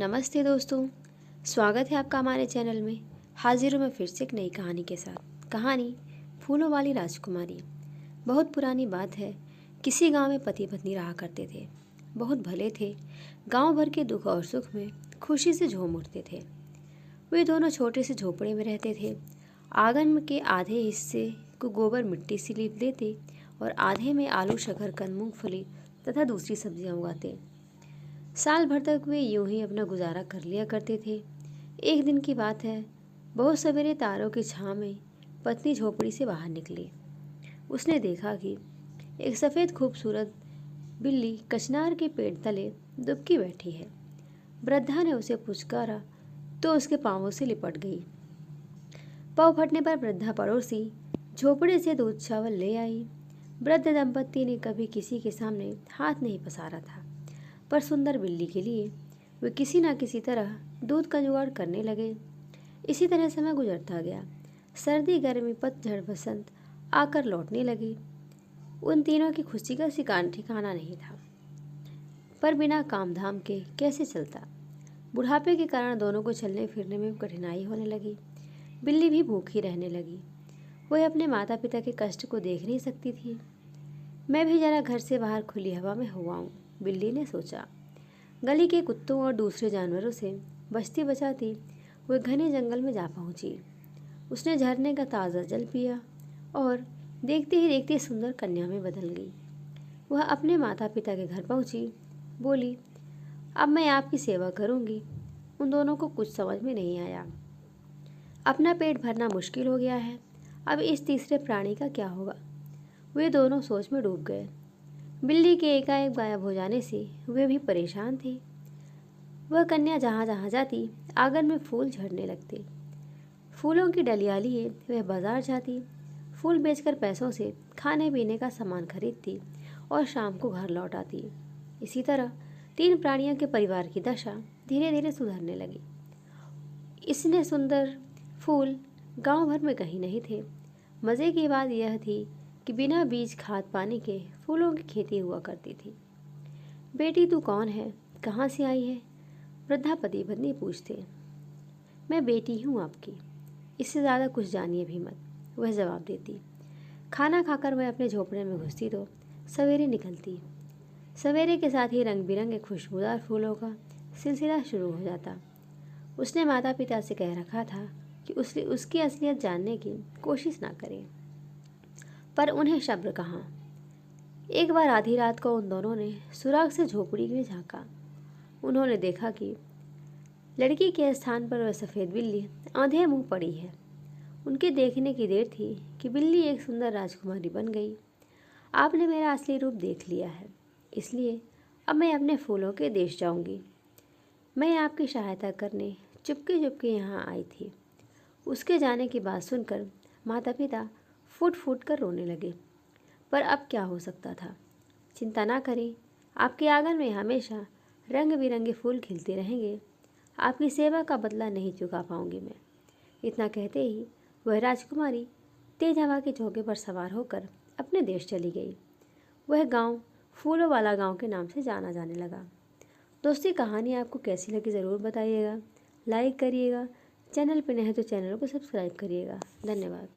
नमस्ते दोस्तों, स्वागत है आपका हमारे चैनल में। हाजिर हूँ मैं फिर से एक नई कहानी के साथ। कहानी फूलों वाली राजकुमारी। बहुत पुरानी बात है। किसी गांव में पति पत्नी रहा करते थे। बहुत भले थे। गांव भर के दुख और सुख में खुशी से झूम उठते थे। वे दोनों छोटे से झोपड़े में रहते थे। आंगन के आधे हिस्से को गोबर मिट्टी से लीप देते और आधे में आलू, शकरकंद, मूंगफली तथा दूसरी सब्जियां उगाते। साल भर तक वे यूं ही अपना गुजारा कर लिया करते थे। एक दिन की बात है, बहुत सवेरे तारों की छाँव में पत्नी झोपड़ी से बाहर निकली। उसने देखा कि एक सफ़ेद खूबसूरत बिल्ली कचनार के पेड़ तले दुबकी बैठी है। वृद्धा ने उसे पुचकारा तो उसके पांवों से लिपट गई। पाँव फटने पर वृद्धा पड़ोसी झोपड़े से दूध चावल ले आई। वृद्ध दंपत्ति ने कभी किसी के सामने हाथ नहीं पसारा था, पर सुंदर बिल्ली के लिए वे किसी न किसी तरह दूध का जुगाड़ करने लगे। इसी तरह समय गुजरता गया। सर्दी, गर्मी, पतझड़, बसंत आकर लौटने लगी। उन तीनों की खुशी का ठिकाना नहीं था, पर बिना काम धाम के कैसे चलता। बुढ़ापे के कारण दोनों को चलने फिरने में कठिनाई होने लगी। बिल्ली भी भूखी रहने लगी। वह अपने माता पिता के कष्ट को देख नहीं सकती थी। मैं भी जरा घर से बाहर खुली हवा में हो आऊं, बिल्ली ने सोचा। गली के कुत्तों और दूसरे जानवरों से बचती बचाती वह घने जंगल में जा पहुंची। उसने झरने का ताज़ा जल पिया और देखते ही देखते सुंदर कन्या में बदल गई। वह अपने माता पिता के घर पहुंची। बोली, अब मैं आपकी सेवा करूंगी। उन दोनों को कुछ समझ में नहीं आया। अपना पेट भरना मुश्किल हो गया है, अब इस तीसरे प्राणी का क्या होगा। वे दोनों सोच में डूब गए। बिल्ली के एकाएक गायब हो जाने से वे भी परेशान थे। वह कन्या जहाँ जहाँ जाती आंगन में फूल झड़ने लगते। फूलों की डलियाँ लिए वह बाजार जाती। फूल बेचकर पैसों से खाने पीने का सामान खरीदती और शाम को घर लौट आती। इसी तरह तीन प्राणियों के परिवार की दशा धीरे धीरे सुधरने लगी। इसने सुंदर फूल गांव भर में कहीं नहीं थे। मज़े की बात यह थी कि बिना बीज खाद पानी के फूलों की खेती हुआ करती थी। बेटी, तू कौन है, कहाँ से आई है? वृद्धा पति पत्नी पूछते। मैं बेटी हूँ आपकी, इससे ज़्यादा कुछ जानिए भी मत, वह जवाब देती। खाना खाकर वह अपने झोपड़े में घुसती तो सवेरे निकलती। सवेरे के साथ ही रंग बिरंगे खुशबूदार फूलों का सिलसिला शुरू हो जाता। उसने माता पिता से कह रखा था कि उसकी असलियत जानने की कोशिश ना करें, पर उन्हें शब्द कहाँ। एक बार आधी रात को उन दोनों ने सुराग से झोपड़ी में झांका। उन्होंने देखा कि लड़की के स्थान पर वह सफ़ेद बिल्ली आधे मुंह पड़ी है। उनके देखने की देर थी कि बिल्ली एक सुंदर राजकुमारी बन गई। आपने मेरा असली रूप देख लिया है, इसलिए अब मैं अपने फूलों के देश जाऊंगी। मैं आपकी सहायता करने चुपके चुपके यहाँ आई थी। उसके जाने की बात सुनकर माता पिता फूट फूट कर रोने लगे, पर अब क्या हो सकता था। चिंता ना करें, आपके आंगन में हमेशा रंग बिरंगे फूल खिलते रहेंगे। आपकी सेवा का बदला नहीं चुका पाऊंगी मैं। इतना कहते ही वह राजकुमारी तेज हवा के झोंके पर सवार होकर अपने देश चली गई। वह गांव फूलों वाला गांव के नाम से जाना जाने लगा। दोस्तों, कहानी आपको कैसी लगी ज़रूर बताइएगा। लाइक करिएगा। चैनल पर नए हैं तो चैनल को सब्सक्राइब करिएगा। धन्यवाद।